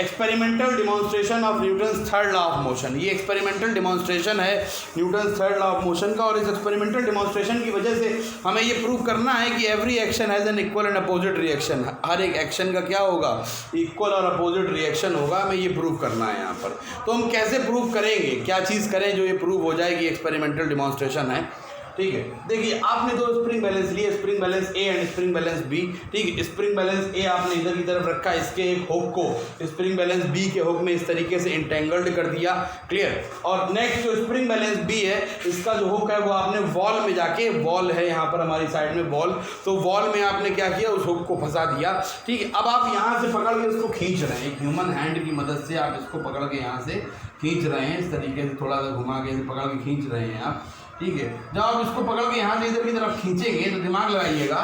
Experimental demonstration of Newton's third law of motion. ये experimental demonstration है Newton's third law of motion का, और इस एक्सपेरिमेंटल डिमॉन्स्ट्रेशन की वजह से हमें ये प्रूव करना है कि every action has an equal and opposite reaction. हर एक एक्शन का क्या होगा, इक्वल और अपोजिट रिएक्शन होगा। हमें ये प्रूव करना है यहाँ पर। तो हम कैसे प्रूव करेंगे, क्या चीज़ करें जो ये प्रूव हो जाएगी एक्सपेरिमेंटल डिमॉन्स्ट्रेशन है। ठीक है, देखिए आपने दो स्प्रिंग बैलेंस लिए, spring balance A and spring balance B. ठीक है, स्प्रिंग बैलेंस ए आपने इधर की तरफ रखा, इसके एक हुक को स्प्रिंग बैलेंस बी के हुक में इस तरीके से इंटेंगल्ड कर दिया, क्लियर। और नेक्स्ट जो स्प्रिंग बैलेंस बी है, इसका जो हुक है वो आपने वॉल में जाके, वॉल है यहाँ पर हमारी साइड में वॉल, तो वॉल में आपने क्या किया, उस हुक को फंसा दिया। ठीक है, अब आप यहाँ से पकड़ के इसको खींच रहे हैं, एक ह्यूमन हैंड की मदद से आप इसको पकड़ के यहाँ से खींच रहे हैं, इस तरीके से थोड़ा सा घुमा के पकड़ के खींच रहे हैं आप। ठीक है, जब आप इसको पकड़ के यहाँ से इधर की तरफ खींचेंगे तो दिमाग लगाइएगा,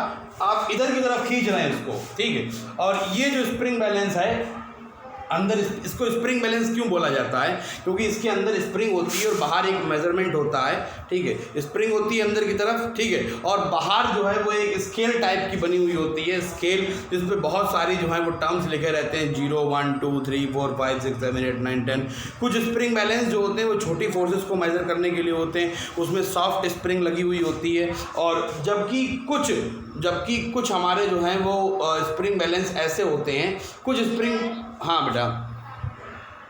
आप इधर की तरफ खींच रहे हैं इसको। ठीक है, और ये जो स्प्रिंग बैलेंस है अंदर, इसको स्प्रिंग बैलेंस क्यों बोला जाता है, क्योंकि इसके अंदर स्प्रिंग होती है और बाहर एक मेजरमेंट होता है। ठीक है, स्प्रिंग होती है अंदर की तरफ, ठीक है, और बाहर जो है वो एक स्केल टाइप की बनी हुई होती है, स्केल जिस पे बहुत सारी जो है वो टर्म्स लिखे रहते हैं, 0 1 2 3 4 5 6 7 8 9 10। कुछ स्प्रिंग बैलेंस जो होते हैं वो छोटी फोर्सेस को मेजर करने के लिए होते हैं, उसमें सॉफ्ट स्प्रिंग लगी हुई होती है। और जबकि कुछ हमारे जो हैं वो स्प्रिंग बैलेंस ऐसे होते हैं, कुछ स्प्रिंग, हाँ बेटा,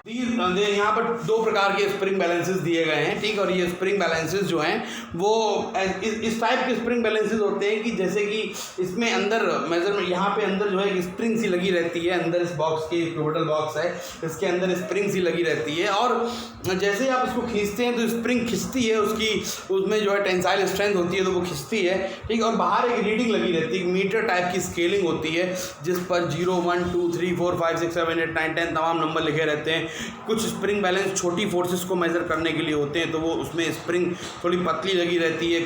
यहाँ पर दो प्रकार के स्प्रिंग बैलेंसेस दिए गए हैं। ठीक है, और ये स्प्रिंग बैलेंसेस जो हैं वो इस टाइप के स्प्रिंग बैलेंसेस होते हैं कि जैसे कि इसमें अंदर मेजरमेंट, यहाँ पे अंदर जो है एक स्प्रिंग सी लगी रहती है, अंदर इस बॉक्स के, पिवोटल बॉक्स है, इसके अंदर स्प्रिंग सी लगी रहती है, और जैसे ही आप इसको खींचते हैं तो स्प्रिंग खिंचती है, उसमें जो है टेंसाइल स्ट्रेंथ होती है तो वो खिंचती है। ठीक है, और बाहर एक रीडिंग लगी रहती है, मीटर टाइप की स्केलिंग होती है जिस पर 0 1 2 3 4 5 6 7 8 9 10 तमाम नंबर लिखे रहते हैं। कुछ स्प्रिंग बैलेंस छोटी फोर्सेस को मेजर करने के लिए होते हैं, तो वो उसमें स्प्रिंग थोड़ी पतली लगी रहती है,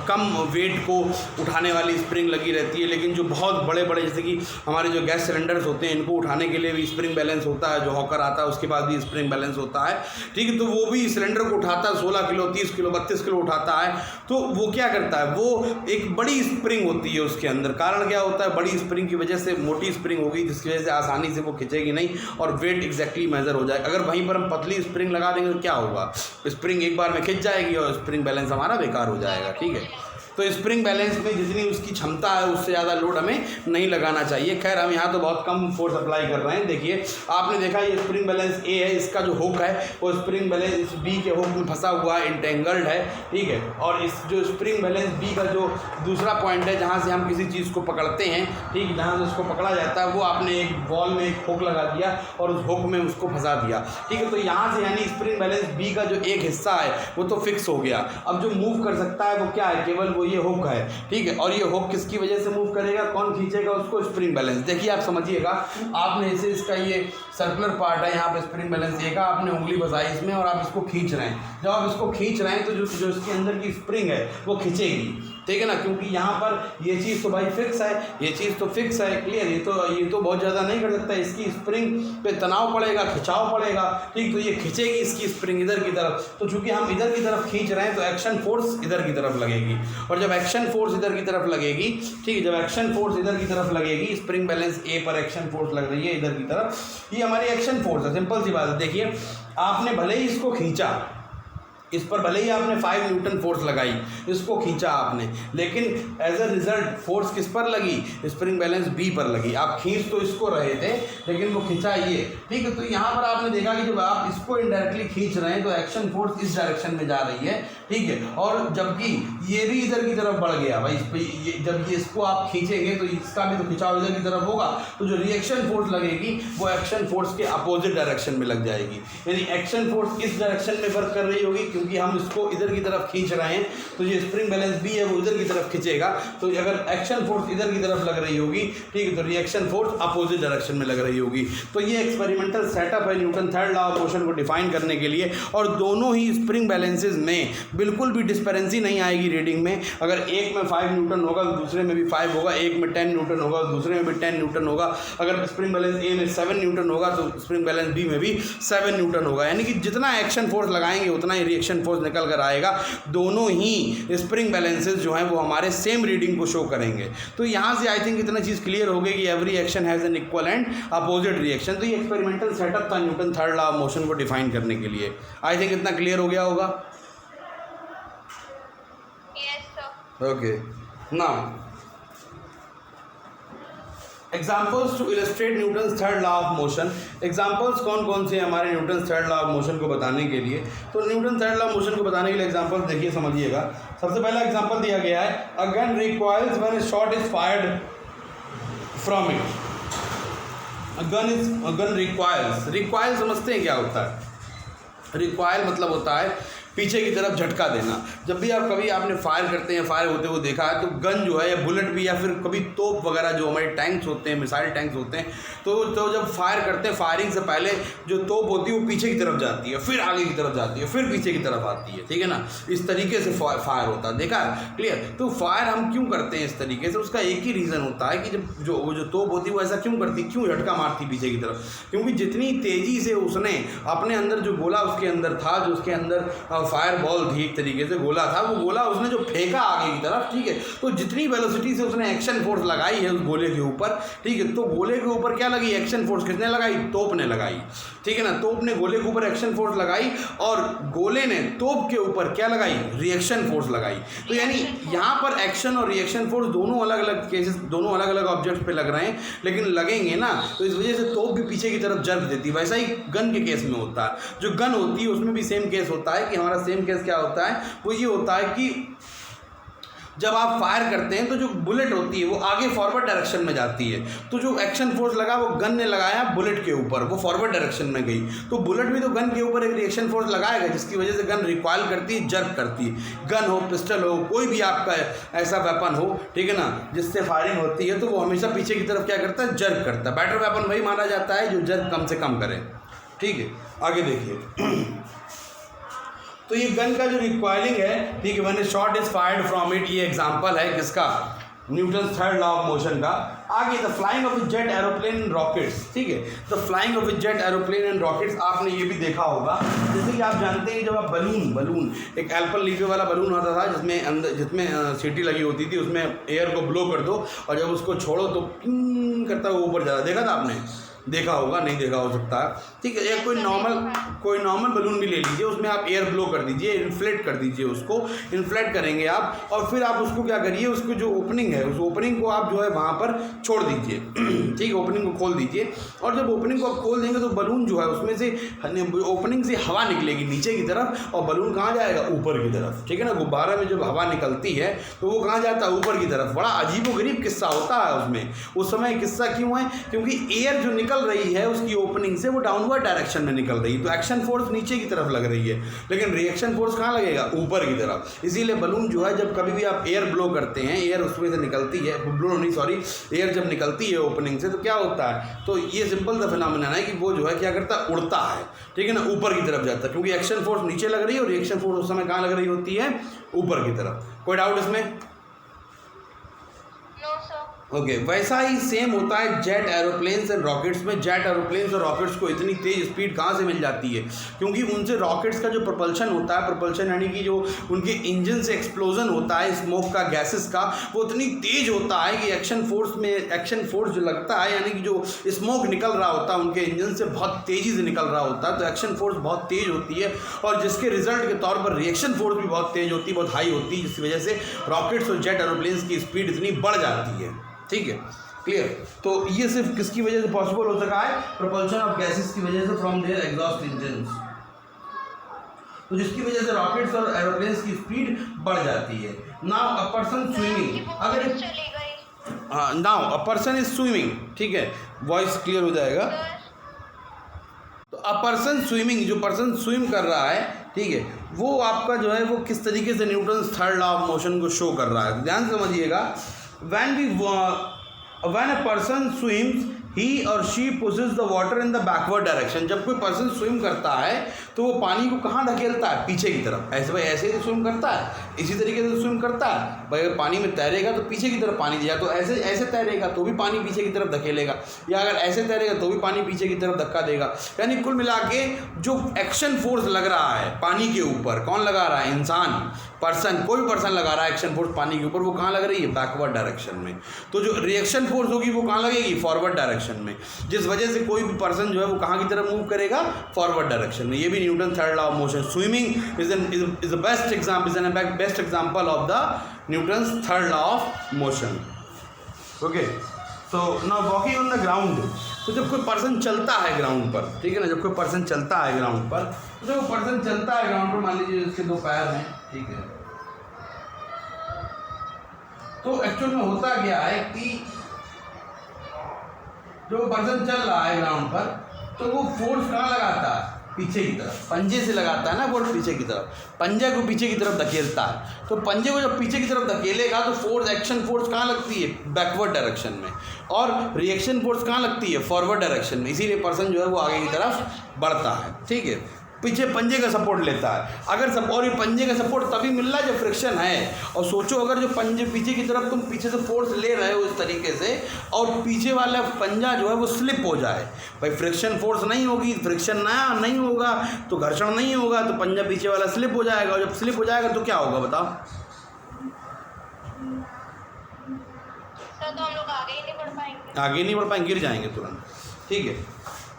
कम वेट को उठाने वाली स्प्रिंग लगी रहती है। लेकिन जो बहुत बड़े बड़े जैसे कि हमारे जो गैस सिलेंडर्स होते हैं, इनको उठाने के लिए भी स्प्रिंग बैलेंस होता है, जो हॉकर आता है उसके बाद भी स्प्रिंग बैलेंस होता है। ठीक है, तो वो भी सिलेंडर को उठाता है, 16 किलो 30 किलो 32 किलो उठाता है, तो वो क्या करता है, वो एक बड़ी स्प्रिंग होती है उसके अंदर। कारण क्या होता है, बड़ी स्प्रिंग की वजह से, मोटी स्प्रिंग होगी जिसकी वजह से आसानी से वो खिंचेगी नहीं और वेट एग्जैक्टली मेजर हो जाएगा। अगर वहीं पर हम पतली स्प्रिंग लगा देंगे तो क्या होगा, स्प्रिंग एक बार में खिंच जाएगी और स्प्रिंग बैलेंस हमारा बेकार हो जाएगा। ठीक है, तो स्प्रिंग बैलेंस में जितनी उसकी क्षमता है उससे ज़्यादा लोड हमें नहीं लगाना चाहिए। खैर हम यहाँ तो बहुत कम फोर्स अप्लाई कर रहे हैं। देखिए आपने देखा ये स्प्रिंग बैलेंस ए है, इसका जो हुक है वो स्प्रिंग बैलेंस बी के हुक में फंसा हुआ है, इंटेंगल्ड है। ठीक है, और इस जो स्प्रिंग बैलेंस बी का जो दूसरा पॉइंट है जहाँ से हम किसी चीज़ को पकड़ते हैं, ठीक, जहाँ से उसको पकड़ा जाता है, वो आपने एक वॉल में एक हुक लगा दिया और उस हुक में उसको फंसा दिया। ठीक है, तो यहाँ से यानी स्प्रिंग बैलेंस बी का जो एक हिस्सा है वो तो फिक्स हो गया। अब जो मूव कर सकता है वो क्या है, केवल वो ये हुक है। ठीक है, और ये हुक किसकी वजह से मूव करेगा, कौन खींचेगा उसको, स्प्रिंग बैलेंस। देखिए आप समझिएगा, आपने इसे, इसका ये सर्कुलर पार्ट है, यहाँ पे स्प्रिंग बैलेंस ए का, आपने उंगली फंसाई इसमें और आप इसको खींच रहे हैं। जब आप इसको खींच रहे हैं तो जो इसके अंदर की स्प्रिंग है वो खींचेगी। ठीक है ना, क्योंकि यहाँ पर ये चीज़ तो भाई फिक्स है, ये चीज़ तो फिक्स है, क्लियर। ये तो बहुत ज़्यादा नहीं कर सकता, इसकी स्प्रिंग पे तनाव पड़ेगा, खिंचाव पड़ेगा। ठीक, तो ये खींचेगी इसकी स्प्रिंग इधर की तरफ। तो चूंकि हम इधर की तरफ खींच रहे हैं तो एक्शन फोर्स इधर की तरफ लगेगी, और जब एक्शन फोर्स इधर की तरफ लगेगी, ठीक है, जब एक्शन फोर्स इधर की तरफ लगेगी, स्प्रिंग बैलेंस ए पर एक्शन फोर्स लग रही है इधर की तरफ, ये हमारी एक्शन फोर्स है। सिंपल सी बात है। देखिए आपने भले ही इसको खींचा, इस पर भले ही आपने 5 न्यूटन फोर्स लगाई, इसको खींचा आपने, लेकिन एज अ रिजल्ट फोर्स किस पर लगी, स्प्रिंग बैलेंस बी पर लगी। आप खींच तो इसको रहे थे लेकिन वो खींचा ये। ठीक है, तो यहाँ पर आपने देखा कि जब आप इसको इनडायरेक्टली खींच रहे हैं तो एक्शन फोर्स इस डायरेक्शन में जा रही है। ठीक है, और जबकि ये भी इधर की तरफ बढ़ गया भाई, जब ये इसको आप खींचेंगे तो इसका भी तो खिंचाव इधर की तरफ होगा, तो जो रिएक्शन फोर्स लगेगी वो एक्शन फोर्स के अपोजिट डायरेक्शन में लग जाएगी। यानी एक्शन फोर्स इस डायरेक्शन में वर्क कर रही होगी, क्योंकि हम इसको इधर की तरफ खींच रहे हैं, तो ये स्प्रिंग बैलेंस बी है वो इधर की तरफ खींचेगा। तो अगर एक्शन फोर्स इधर की तरफ लग रही होगी, ठीक है, तो रिएक्शन फोर्स अपोजिट डायरेक्शन में लग रही होगी। तो ये एक्सपेरिमेंटल सेटअप है Newton third law of motion को डिफाइन करने के लिए। और दोनों ही स्प्रिंग बैलेंसेज में बिल्कुल भी डिस्पेरेंसी नहीं आएगी रीडिंग में। अगर एक में 5 न्यूटन होगा तो दूसरे में भी 5 होगा, एक में 10 न्यूटन होगा तो दूसरे में भी 10 न्यूटन होगा। अगर स्प्रिंग बैलेंस ए में 7 न्यूटन होगा तो स्प्रिंग बैलेंस बी में भी 7 न्यूटन होगा। यानी कि जितना एक्शन फोर्स लगाएंगे उतना ही रिएक्शन रिएक्शन फोर्स निकल कर आएगा, दोनों ही स्प्रिंग बैलेंसेस जो हैं वो हमारे सेम रीडिंग को शो करेंगे। तो यहाँ से आई थिंक इतना चीज़ क्लियर हो गई कि every action has an equal and opposite reaction. तो ये एक्सपेरिमेंटल सेटअप था Newton third law of motion को डिफाइन करने के लिए। आई थिंक इतना क्लियर हो गया होगा। Okay, now examples to illustrate Newton's third law of motion. Examples कौन कौन से हमारे Newton's third law of motion को बताने के लिए? तो Newton third law of motion को बताने के लिए एग्जाम्पल्स देखिए, समझिएगा। सबसे पहला एग्जाम्पल दिया गया है, a gun requires when a shot is fired from it. Gun requires समझते हैं क्या होता है? रिक्वायर मतलब होता है पीछे की तरफ झटका देना। जब भी कभी आपने फायर करते हैं, फायर होते हुए देखा है, तो गन जो है या बुलेट भी या फिर कभी तोप वगैरह जो हमारे टैंक्स होते हैं, मिसाइल टैंक्स होते हैं, तो जब फायर करते हैं, फायरिंग से पहले जो तोप होती है वो पीछे की तरफ जाती है, फिर आगे की तरफ जाती है, फिर पीछे की तरफ आती है, ठीक है ना। इस तरीके से फायर होता है, देखा है, क्लियर। तो फायर हम क्यों करते हैं इस तरीके से? उसका एक ही रीज़न होता है कि जब जो तोप होती है वो ऐसा क्यों करती, क्यों झटका मारती पीछे की तरफ? क्योंकि जितनी तेज़ी से उसने अपने अंदर जो गोला उसके अंदर था, जो उसके अंदर फायर बॉल थी, एक तरीके से गोला था, वो गोला उसने जो फेंका आगे की तरफ, ठीक है, तो जितनी वेलोसिटी से उसने एक्शन फोर्स लगाई है उस गोले के ऊपर, ठीक है, तो गोले के ऊपर क्या लगी एक्शन फोर्स? किसने लगाई? तोप ने लगाई, ठीक है ना। तोप ने गोले के ऊपर एक्शन फोर्स लगाई और गोले ने तोप के ऊपर क्या लगाई? रिएक्शन फोर्स लगाई। तो यानी यहाँ पर एक्शन और रिएक्शन फोर्स दोनों अलग अलग केसेस, दोनों अलग अलग ऑब्जेक्ट पे लग रहे हैं, लेकिन लगेंगे ना, तो इस वजह से तोप भी पीछे की तरफ जर्क देती है। वैसा ही गन के केस में होता है। जो गन होती है उसमें भी सेम केस होता है कि हमारा सेम केस क्या होता है, वो ये होता है कि जब आप फायर करते हैं तो जो बुलेट होती है वो आगे फॉरवर्ड डायरेक्शन में जाती है। तो जो एक्शन फोर्स लगा वो गन ने लगाया बुलेट के ऊपर, वो फॉरवर्ड डायरेक्शन में गई, तो बुलेट भी तो गन के ऊपर एक रिएक्शन फोर्स लगाएगा, जिसकी वजह से गन रिकॉइल करती है, जर्क करती है। गन हो, पिस्टल हो, कोई भी आपका ऐसा वेपन हो, ठीक है ना, जिससे फायरिंग होती है, तो वो हमेशा पीछे की तरफ क्या करता है? जर्क करता है। बेटर वेपन वही माना जाता है जो जर्क कम से कम करे, ठीक है। आगे देखिए, तो ये गन का जो रिक्वायरिंग है, ठीक है, when a shot is fired from it, ये एग्जांपल है किसका? Newton third law of motion का। आगे the flying of jet aeroplane and rockets, ठीक है, the flying of jet aeroplane and rockets. आपने ये भी देखा होगा, जैसे कि आप जानते हैं जब आप बलून एक एल्पेनलीबे वाला बलून होता था जिसमें सीटी लगी होती थी, उसमें एयर को ब्लो कर दो और जब उसको छोड़ो तो पिंग करता हुआ ऊपर जाता। देखा था आपने? देखा होगा, नहीं देखा हो सकता है, ठीक है। एक कोई नॉर्मल बलून भी ले लीजिए, उसमें आप एयर ब्लो कर दीजिए, इन्फ्लेट कर दीजिए, उसको इन्फ्लेट करेंगे आप, और फिर आप उसको क्या करिए, उसको जो ओपनिंग है उस ओपनिंग को आप जो है वहाँ पर छोड़ दीजिए, ठीक है, ओपनिंग को खोल दीजिए। और जब ओपनिंग को आप खोल देंगे तो बलून जो है उसमें से ओपनिंग से हवा निकलेगी नीचे की तरफ, और बलून कहाँ जाएगा? ऊपर की तरफ, ठीक है ना। गुब्बारा में जब हवा निकलती है तो वो कहाँ जाता है? ऊपर की तरफ। बड़ा अजीबोगरीब किस्सा होता है उसमें। उस समय किस्सा क्यों है? क्योंकि एयर जो निकल रही है उसकी ओपनिंग से वो डाउनवर्ड डायरेक्शन में निकल रही है, तो एक्शन फोर्स नीचे की तरफ लग रही है, लेकिन रिएक्शन फोर्स कहाँ लगेगा? ऊपर की तरफ। इसीलिए बलून जो है जब कभी भी आप एयर ब्लो करते हैं, एयर उसमें से निकलती है, एयर जब निकलती है ओपनिंग से, तो क्या होता है? तो ये सिंपल सा फिनोमेनन है कि वो जो है क्या करता है? उड़ता है, ठीक है ना, ऊपर की तरफ जाता है, क्योंकि एक्शन फोर्स नीचे लग रही है और रिएक्शन फोर्स उस समय कहाँ लग रही होती है? ऊपर की तरफ। कोई डाउट इसमें? ओके, वैसा ही सेम होता है जेट एरोप्लेन्स एंड रॉकेट्स में। जेट एरोप्लेन्स और रॉकेट्स को इतनी तेज़ स्पीड कहाँ से मिल जाती है? क्योंकि उनसे रॉकेट्स का जो प्रपल्शन होता है, प्रपल्शन यानी कि जो उनके इंजन से एक्सप्लोजन होता है स्मोक का, गैसेस का, वो इतनी तेज़ होता है कि एक्शन फोर्स जो लगता है, यानी कि जो स्मोक निकल रहा होता है उनके इंजन से बहुत तेज़ी से निकल रहा होता है, तो एक्शन फोर्स बहुत तेज़ होती है, और जिसके रिजल्ट के तौर पर रिएक्शन फोर्स भी बहुत तेज़ होती है, बहुत हाई होती है, जिसकी वजह से रॉकेट्स और जेट एरोप्लेन्स की स्पीड इतनी बढ़ जाती है, ठीक है, क्लियर। तो ये सिर्फ किसकी वजह से पॉसिबल हो सका है? प्रोपल्शन ऑफ गैसेस की वजह से फ्रॉम देयर एग्जॉस्ट इंजन्स, तो जिसकी वजह से रॉकेट्स और एरोप्लेन्स की स्पीड बढ़ जाती है। Now a person swimming, now a person is swimming, ठीक है, वॉइस क्लियर हो जाएगा। तो अ पर्सन स्विमिंग, जो पर्सन स्विम कर रहा है, ठीक है, वो आपका जो है वो किस तरीके से Newton's third law of motion को शो कर रहा है? ध्यान से समझिएगा। When a person swims, ही और she pushes the water in the backward direction. जब कोई पर्सन स्विम करता है तो वो पानी को कहाँ ढकेलता है? पीछे की तरफ। ऐसे भाई ऐसे ही तो स्विम करता है, इसी तरीके से स्विम करता है भाई। अगर पानी में तैरेगा तो पीछे की तरफ पानी दिया, तो ऐसे ऐसे तैरेगा तो भी पानी पीछे की तरफ धकेलेगा, या अगर ऐसे तैरेगा तो भी पानी पीछे की तरफ धक्का देगा। यानी कुल मिला के जो एक्शन फोर्स लग रहा है पानी के ऊपर, कौन लगा रहा है? इंसान, पर्सन, कोई पर्सन लगा रहा है एक्शन फोर्स पानी के ऊपर, वो कहाँ लग रही है? बैकवर्ड डायरेक्शन में। तो जो रिएक्शन फोर्स होगी वो कहाँ लगेगी? फॉरवर्ड डायरेक्शन में। जिस वजह से कोई भी पर्सन जो है वो कहाँ की तरफ मूव करेगा? फॉरवर्ड डायरेक्शन में। ये भी Newton third law of motion. Swimming is the best example of the Newton's third law of motion. Okay, so now walking on the ground. तो जब कोई पर्सन चलता है ग्राउंड पर, ठीक है ना, जब कोई पर्सन चलता है ग्राउंड पर, तो जब वो पर्सन चलता है ग्राउंड पर, मान लीजिए उसके दो पैर हैं, ठीक है, तो एक्चुअल में होता क्या है कि जो पर्सन चल रहा है ग्राउंड पर, तो वो फोर्स कहाँ लगाता है? पीछे की तरफ, पंजे से लगाता है ना फोर्स पीछे की तरफ, पंजे को पीछे की तरफ धकेलता है। तो पंजे को जब पीछे की तरफ धकेलेगा तो फोर्स, एक्शन फोर्स कहाँ लगती है? बैकवर्ड डायरेक्शन में। और रिएक्शन फोर्स कहाँ लगती है? फॉरवर्ड डायरेक्शन में। इसीलिए पर्सन जो है वो आगे की तरफ बढ़ता है, ठीक है, पीछे पंजे का सपोर्ट लेता है। अगर और ये पंजे का सपोर्ट तभी मिल रहा है जब फ्रिक्शन है। और सोचो अगर जो पंजे पीछे की तरफ, तुम पीछे से फोर्स ले रहे हो इस तरीके से, और पीछे वाला पंजा जो है वो स्लिप हो जाए, भाई फ्रिक्शन फोर्स नहीं होगी, फ्रिक्शन नहीं होगा तो घर्षण नहीं होगा, तो पंजा पीछे वाला स्लिप हो जाएगा। और जब स्लिप हो जाएगा तो क्या होगा बताओ? तो हम लोग आगे ही नहीं बढ़ पाएंगे, आगे नहीं बढ़ पाएंगे, गिर जाएंगे तुरंत, ठीक है।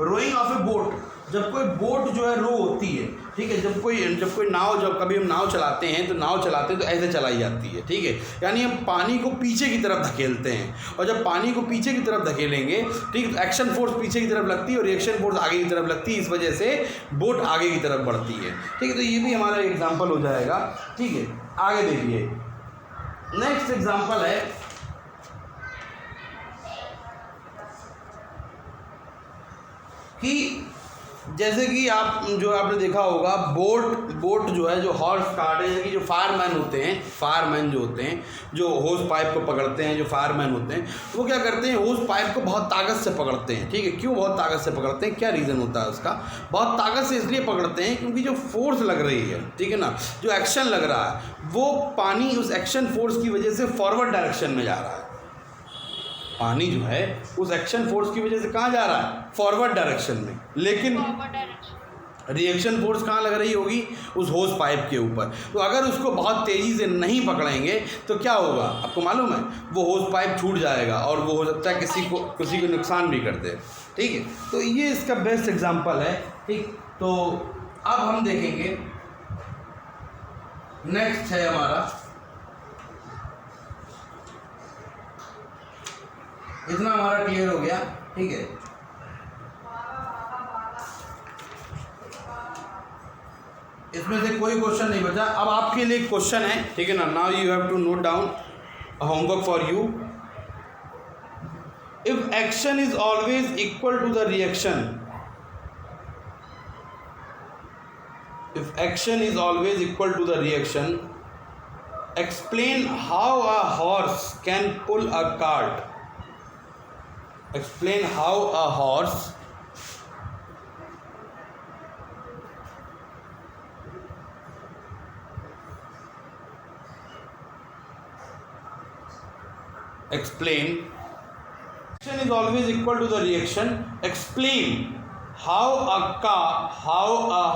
रोइंग ऑफ ए बोट, जब कोई बोट जो है रो होती है, ठीक है, जब कोई नाव, जब कभी हम नाव चलाते हैं तो नाव चलाते हैं तो ऐसे चलाई जाती है, ठीक है, यानी हम पानी को पीछे की तरफ धकेलते हैं। और जब पानी को पीछे की तरफ धकेलेंगे, ठीक, तो एक्शन फोर्स पीछे की तरफ लगती है और रिएक्शन फोर्स आगे की तरफ लगती है, इस वजह से बोट आगे की तरफ बढ़ती है, ठीक है। तो ये भी हमारा एग्जाम्पल हो जाएगा, ठीक है। आगे देखिए, नेक्स्ट एग्जाम्पल है कि जैसे कि आपने देखा होगा बोट जो है, जो हॉर्स कार्ट है, जैसे कि जो फायरमैन होते हैं, फायरमैन जो होते हैं, जो होस पाइप को पकड़ते हैं, जो फायरमैन होते हैं, वो क्या करते हैं? होस पाइप को बहुत ताकत से पकड़ते हैं, ठीक है। क्यों बहुत ताकत से पकड़ते हैं? क्या रीज़न होता है उसका? बहुत ताकत से इसलिए पकड़ते हैं क्योंकि जो फोर्स लग रही है, ठीक है ना, जो एक्शन लग रहा है, वो पानी उस एक्शन फोर्स की वजह से फॉरवर्ड डायरेक्शन में जा रहा है। पानी जो है उस एक्शन फोर्स की वजह से कहाँ जा रहा है? फॉरवर्ड डायरेक्शन में। लेकिन रिएक्शन फोर्स कहाँ लग रही होगी? उस होस पाइप के ऊपर। तो अगर उसको बहुत तेज़ी से नहीं पकड़ेंगे तो क्या होगा आपको मालूम है? वो होस पाइप छूट जाएगा और वो हो सकता है किसी को नुकसान भी कर दे, ठीक है। तो ये इसका बेस्ट एग्जाम्पल है, ठीक। तो अब हम देखेंगे, नेक्स्ट है हमारा, इतना हमारा क्लियर हो गया, ठीक है। इसमें से कोई क्वेश्चन नहीं बचा। अब आपके लिए क्वेश्चन है, ठीक है ना। Now you have to note down homework for you. If action is always equal to the reaction, if action is always equal to the reaction, explain how a horse can pull a cart. Explain how a horse explain action is always equal to the reaction. Explain how a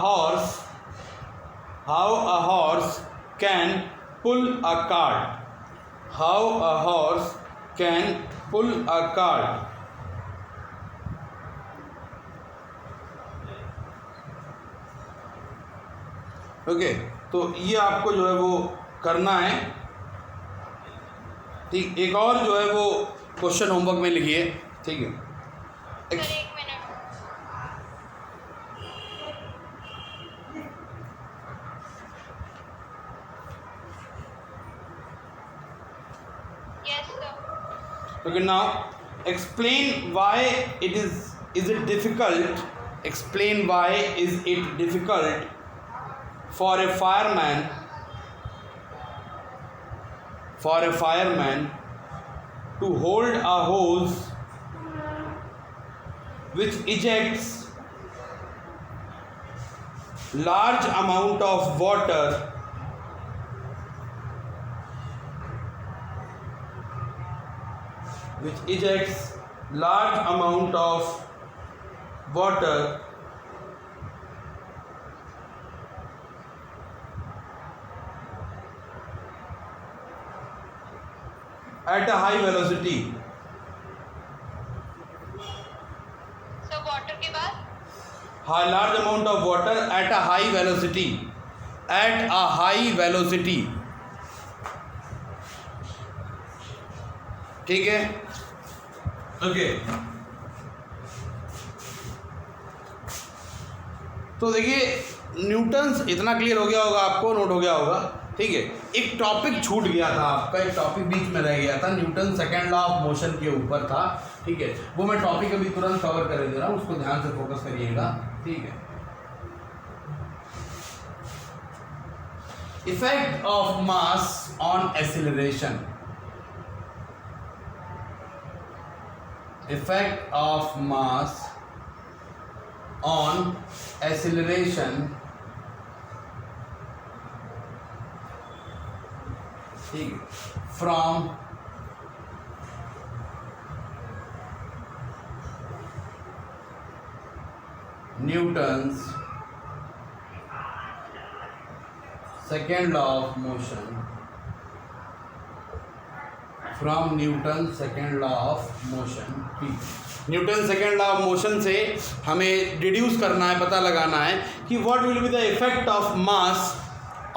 horse can pull a cart. How a horse can pull a cart. Okay, तो ये आपको जो है वो करना है, ठीक। एक और जो है वो क्वेश्चन होमवर्क में लिखिए, ठीक है। एक minute, yes sir. Okay, now explain why is it difficult, explain why is it difficult for a fireman to hold a hose which ejects large amount of water at a high velocity. So water के बाद Large amount of water at a high velocity. At a high velocity. ठीक है, okay. तो देखिए Newton's, इतना clear हो गया होगा आपको, नोट हो गया होगा, ठीक है। एक टॉपिक छूट गया था आपका, एक टॉपिक बीच में रह गया था, Newton second law of motion के ऊपर था, ठीक है। वो मैं टॉपिक अभी तुरंत कवर कर दे रहा हूँ, उसको ध्यान से फोकस करिएगा, ठीक है। Effect of mass on acceleration, effect of mass on acceleration, from Newton's second law of motion, from Newton second law of motion. Newton second law of motion से हमें डिड्यूस करना है, पता लगाना है कि what will be the effect of mass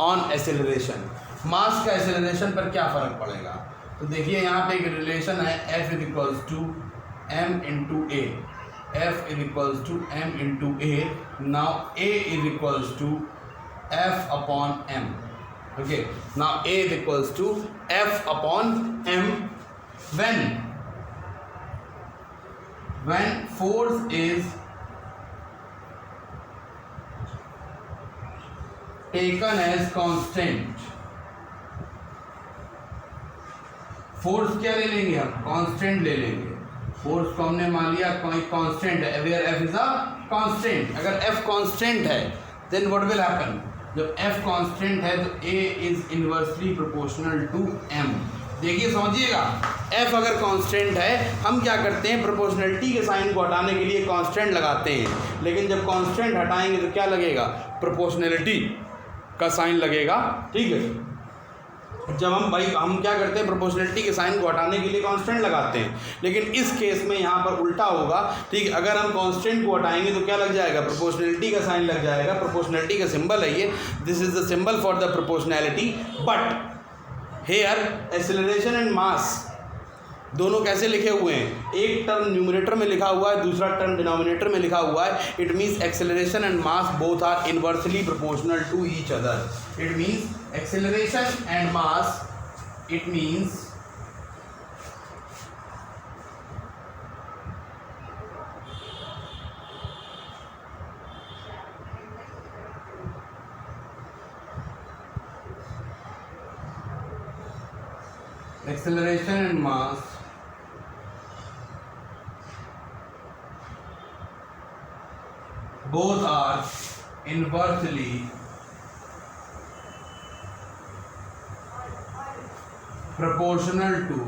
on acceleration. Mass का acceleration पर क्या फ़र्क पड़ेगा। तो देखिए यहाँ पे एक रिलेशन है, F is equals to m into A, F is equals to m into A. Now A is equals to F upon m। Okay, now A is equals to F upon m when force is taken as constant। Force क्या ले लेंगे हम, constant ले लेंगे। Force को हमने मान लिया कोई कांस्टेंट है, where F is a constant. अगर F कांस्टेंट है देन व्हाट विल हैपन, जब F कांस्टेंट है तो A is inversely proportional to M। देखिए समझिएगा, F अगर कांस्टेंट है, हम क्या करते हैं, प्रोपोर्शनलिटी के साइन को हटाने के लिए कांस्टेंट लगाते हैं, लेकिन जब कांस्टेंट हटाएंगे तो क्या लगेगा, प्रोपोर्शनलिटी का साइन लगेगा, ठीक है। जब हम क्या करते हैं, प्रोपोर्शनलिटी के साइन को हटाने के लिए कांस्टेंट लगाते हैं, लेकिन इस केस में यहाँ पर उल्टा होगा, ठीक है। अगर हम कांस्टेंट को हटाएंगे तो क्या लग जाएगा, प्रोपोर्शनलिटी का साइन लग जाएगा। प्रोपोर्शनलिटी का सिंबल है ये, this is the symbol for the proportionality. But here acceleration and मास दोनों कैसे लिखे हुए हैं, एक टर्म न्यूमरेटर में लिखा हुआ है, दूसरा टर्म डिनोमिनेटर में लिखा हुआ है। It means acceleration and mass both are inversely proportional to each other. It means acceleration and mass, it means acceleration and mass both are inversely proportional to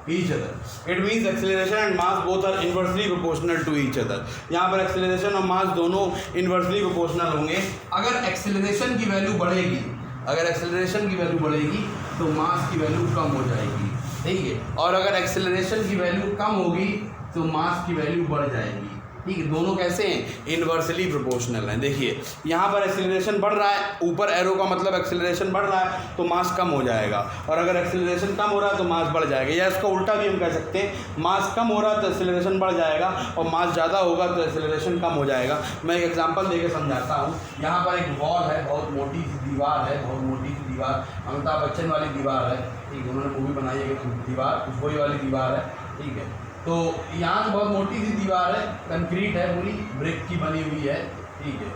each other। It means acceleration and mass both are inversely proportional to each other। यहाँ पर acceleration और mass दोनों inversely proportional होंगे। अगर acceleration की value बढ़ेगी, अगर acceleration की वैल्यू बढ़ेगी तो mass की वैल्यू कम हो जाएगी, ठीक है। और अगर acceleration की वैल्यू कम होगी तो mass की वैल्यू बढ़ जाएगी, ठीक है। दोनों कैसे हैं, इनवर्सली प्रोपोर्शनल हैं। देखिए यहाँ पर एक्सेलरेशन बढ़ रहा है, ऊपर एरो का मतलब एक्सेलरेशन बढ़ रहा है तो मास कम हो जाएगा, और अगर एक्सेलरेशन कम हो रहा है तो मास बढ़ जाएगा। या इसका उल्टा भी हम कह सकते हैं, मास कम हो रहा है तो एक्सेलरेशन बढ़ जाएगा, और मास ज़्यादा होगा तो एक्सेलरेशन कम हो जाएगा। मैं एक एग्जांपल देके समझाता हूँ। यहाँ पर एक वॉल है, बहुत मोटी सी दीवार है, बहुत मोटी सी दीवार, अमिताभ बच्चन वाली दीवार है, ठीक है। उन्होंने मूवी बनाई है दीवार, वही वाली दीवार है, ठीक है। तो यहाँ से बहुत मोटी सी दीवार है, कंक्रीट है, पूरी ब्रिक की बनी हुई है, ठीक है।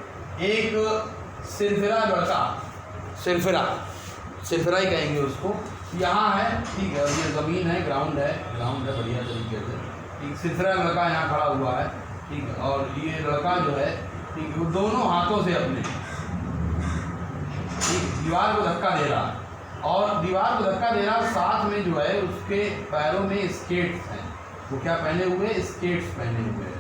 एक सिरफिरा लड़का, सिरफिरा ही कहेंगे उसको, यहाँ है, ठीक है, और ये ज़मीन है, ग्राउंड है बढ़िया तरीके से, ठीक। तीसरा लड़का यहाँ खड़ा हुआ है, ठीक है, और ये लड़का जो है, ठीक, वो दोनों हाथों से अपने, ठीक, दीवार को धक्का दे रहा है, और दीवार को धक्का दे रहा है, साथ में जो है उसके पैरों में स्केट्स हैं। वो क्या पहने हुए हैं? स्केट्स पहने हुए हैं,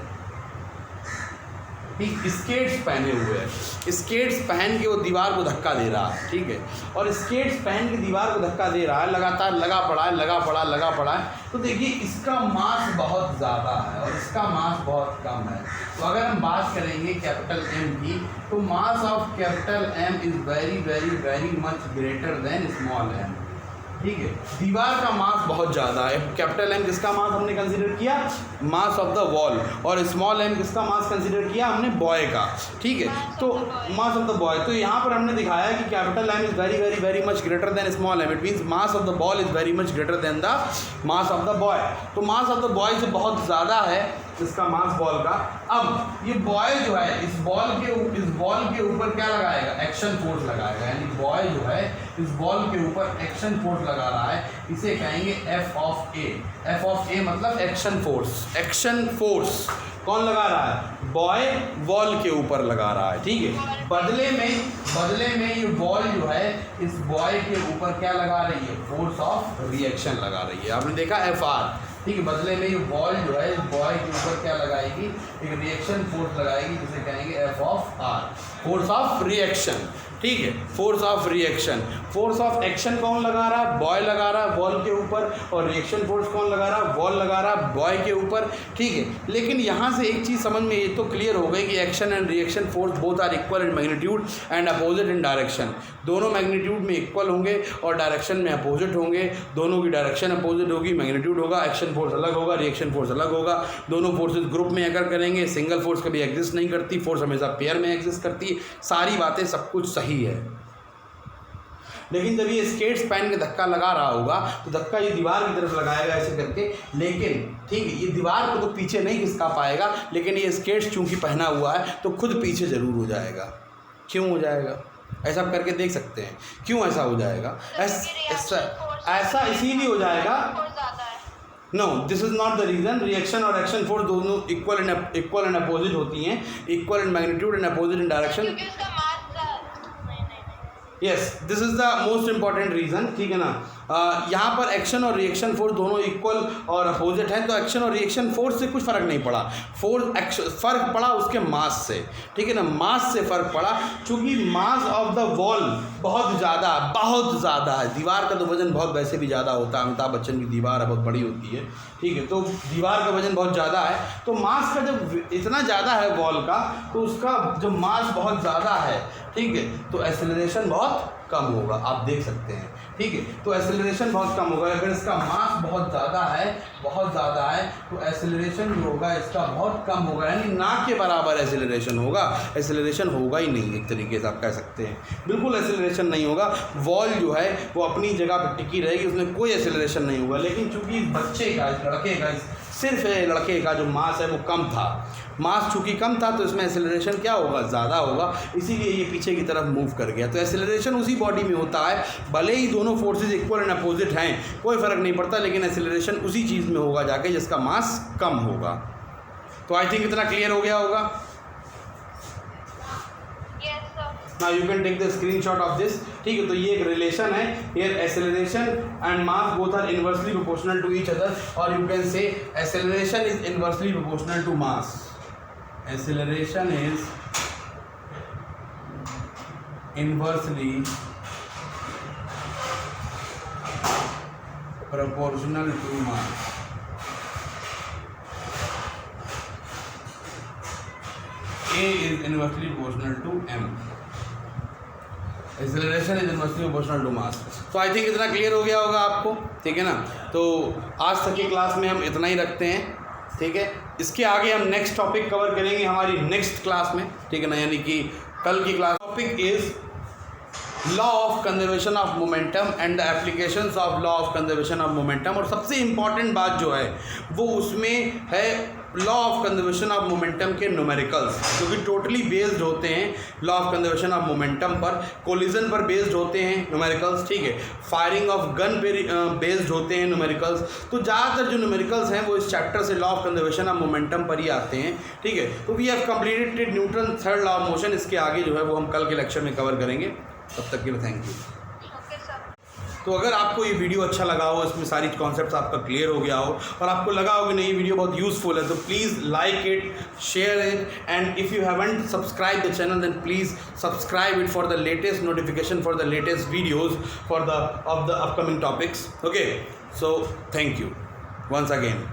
ठीक, स्केट्स पहने हुए हैं। स्केट्स पहन के वो दीवार को धक्का दे रहा है, ठीक है, और स्केट्स पहन के दीवार को धक्का दे रहा है, लगातार लगा पड़ा है। तो देखिए इसका मास बहुत ज़्यादा है और इसका मास बहुत कम है। तो अगर हम बात करेंगे कैपिटल M की, तो mass of capital M is very very very much greater than small m, ठीक है। दीवार का मास बहुत ज़्यादा है। कैपिटल M किसका मास हमने कंसीडर किया? Mass of the wall. और स्मॉल m किसका मास कंसीडर किया हमने? बॉय का, ठीक है। तो मास ऑफ द बॉय, तो यहाँ पर हमने दिखाया कि capital M is very very very much greater than small m। It means mass of the ball is very much greater than the mass of the boy. तो mass of the boy से बहुत ज़्यादा है इसका मास ball का। अब ये boy जो है इस बॉल के ऊपर क्या लगाएगा? एक्शन फोर्स लगाएगा। यानी बॉय जो है इस बॉल के ऊपर एक्शन फोर्स लगा रहा है, इसे कहेंगे F of A। F of A मतलब एक्शन फोर्स। एक्शन फोर्स कौन लगा रहा है? बॉय वॉल के ऊपर लगा रहा है, ठीक है। बदले में ये बॉल जो है इस बॉय के ऊपर क्या लगा रही है? फोर्स ऑफ रिएक्शन लगा रही है। आपने देखा FR, ठीक है। बदले में ये बॉल जो है इस बॉय के ऊपर क्या लगाएगी? एक रिएक्शन फोर्स लगाएगी, जिसे कहेंगे F of R, force of reaction, ठीक है। Force of reaction. Force of action कौन लगा रहा है? बॉय लगा रहा है वॉल के ऊपर, और रिएक्शन फोर्स कौन लगा रहा है? वॉल लगा रहा है बॉय के ऊपर, ठीक है। लेकिन यहाँ से एक चीज़ समझ में ये तो क्लियर हो गई कि action and reaction force both are equal in magnitude and opposite in direction. दोनों मैग्नीट्यूड में इक्वल होंगे और डायरेक्शन में अपोजिट होंगे। दोनों की डायरेक्शन अपोजिट होगी, मैग्नीट्यूड होगा, एक्शन फोर्स अलग होगा, रिएक्शन फोर्स अलग होगा। दोनों फोर्सेज ग्रुप में अगर करेंगे, सिंगल फोर्स कभी एग्जिस्ट नहीं करती, फोर्स हमेशा पेयर में एग्जिस्ट करती है। सारी बातें सब कुछ सही है। लेकिन जब ये स्केट्स पहन के धक्का लगा रहा होगा तो धक्का ये दीवार की तरफ लगाएगा ऐसे करके, लेकिन ठीक है ये दीवार को तो पीछे नहीं खिसका पाएगा, लेकिन ये स्केट्स चूंकि पहना हुआ है तो खुद पीछे ज़रूर हो जाएगा। क्यों हो जाएगा? ऐसा आप करके देख सकते हैं क्यों ऐसा हो जाएगा। ऐसा इसीलिए हो जाएगा, no this is not the reason. Reaction और एक्शन फोर्स दोनों इक्वल एंड अपोजिट होती हैं, equal in magnitude and opposite in direction. Yes, this is the most important reason, ठीक है ना। यहाँ पर एक्शन और रिएक्शन फोर्स दोनों इक्वल और अपोजिट हैं, तो एक्शन और रिएक्शन फोर्स से कुछ फ़र्क नहीं पड़ा। फ़र्क पड़ा उसके मास से, ठीक है ना। मास से फ़र्क पड़ा, चूँकि मास ऑफ द वॉल बहुत ज़्यादा है। दीवार का तो वजन बहुत वैसे भी ज़्यादा होता है, अमिताभ बच्चन की दीवार बहुत बड़ी होती है, ठीक है। तो दीवार का वजन बहुत ज़्यादा है, तो मास का जब इतना ज़्यादा है वॉल का, तो उसका जब मास बहुत ज़्यादा है, ठीक है, तो एक्सेलरेशन बहुत कम होगा। आप देख सकते हैं, ठीक है। तो एक्सेलरेशन बहुत कम होगा। अगर इसका मास बहुत ज़्यादा है तो एक्सेलरेशन जो होगा इसका बहुत कम होगा, यानी ना के बराबर एक्सेलरेशन होगा। एक्सेलरेशन होगा ही नहीं, एक तरीके से आप कह सकते हैं, बिल्कुल एक्सेलरेशन नहीं होगा। वॉल जो है वो अपनी जगह पर टिकी रहेगी, उसमें कोई एक्सेलरेशन नहीं होगा। लेकिन चूँकि बच्चे का, इस लड़के का, सिर्फ लड़के का जो मास है वो कम था, मास चूँकि कम था तो इसमें एक्सेलरेशन क्या होगा? ज़्यादा होगा, इसीलिए ये पीछे की तरफ मूव कर गया। तो एक्सेलरेशन उसी बॉडी में होता है, भले ही दोनों फोर्सेज इक्वल एंड अपोजिट हैं, कोई फ़र्क नहीं पड़ता, लेकिन एक्सेलरेशन उसी चीज़ में होगा जाके जिसका मास कम होगा। तो आई थिंक इतना क्लियर हो गया होगा। Now you can take the screenshot of this, ठीक है। तो ये एक रिलेशन है, here acceleration and mass both are inversely proportional to each other, और you can say acceleration is inversely proportional to mass. Acceleration is inversely proportional to mass. A is inversely proportional to m. Acceleration is inversely proportional to mass. तो I think इतना clear हो गया होगा आपको, ठीक है ना। तो आज तक की क्लास में हम इतना ही रखते हैं, ठीक है। इसके आगे हम नेक्स्ट टॉपिक कवर करेंगे हमारी नेक्स्ट क्लास में, ठीक है ना, यानी कि कल की class. Topic is law of conservation of momentum and the applications of law of conservation of momentum. और सबसे इम्पॉर्टेंट बात जो है वो उसमें है law of conservation of momentum के न्यूमेरिकल्स, जो कि टोटली बेस्ड होते हैं law of conservation of momentum पर, कोलिजन पर बेस्ड होते हैं न्यूमेरिकल्स, ठीक है, फायरिंग ऑफ गन पे बेस्ड होते हैं न्यूमेरिकल्स। तो ज़्यादातर जो न्यूमेरिकल्स हैं वो इस चैप्टर से law of conservation of momentum पर ही आते हैं, ठीक है। तो we have completed Newton third law of motion. इसके आगे जो है वो हम कल के लेक्चर में कवर करेंगे। तब तक के लिए थैंक यू। Okay sir. तो अगर आपको ये वीडियो अच्छा लगा हो, इसमें सारी कॉन्सेप्ट्स आपका क्लियर हो गया हो और आपको लगा हो कि नहीं ये वीडियो बहुत यूज़फुल है, तो please like it, share it, and if you haven't subscribe the channel then please subscribe it for the latest notification for the latest videos for the of the upcoming topics. Okay, so thank you once again।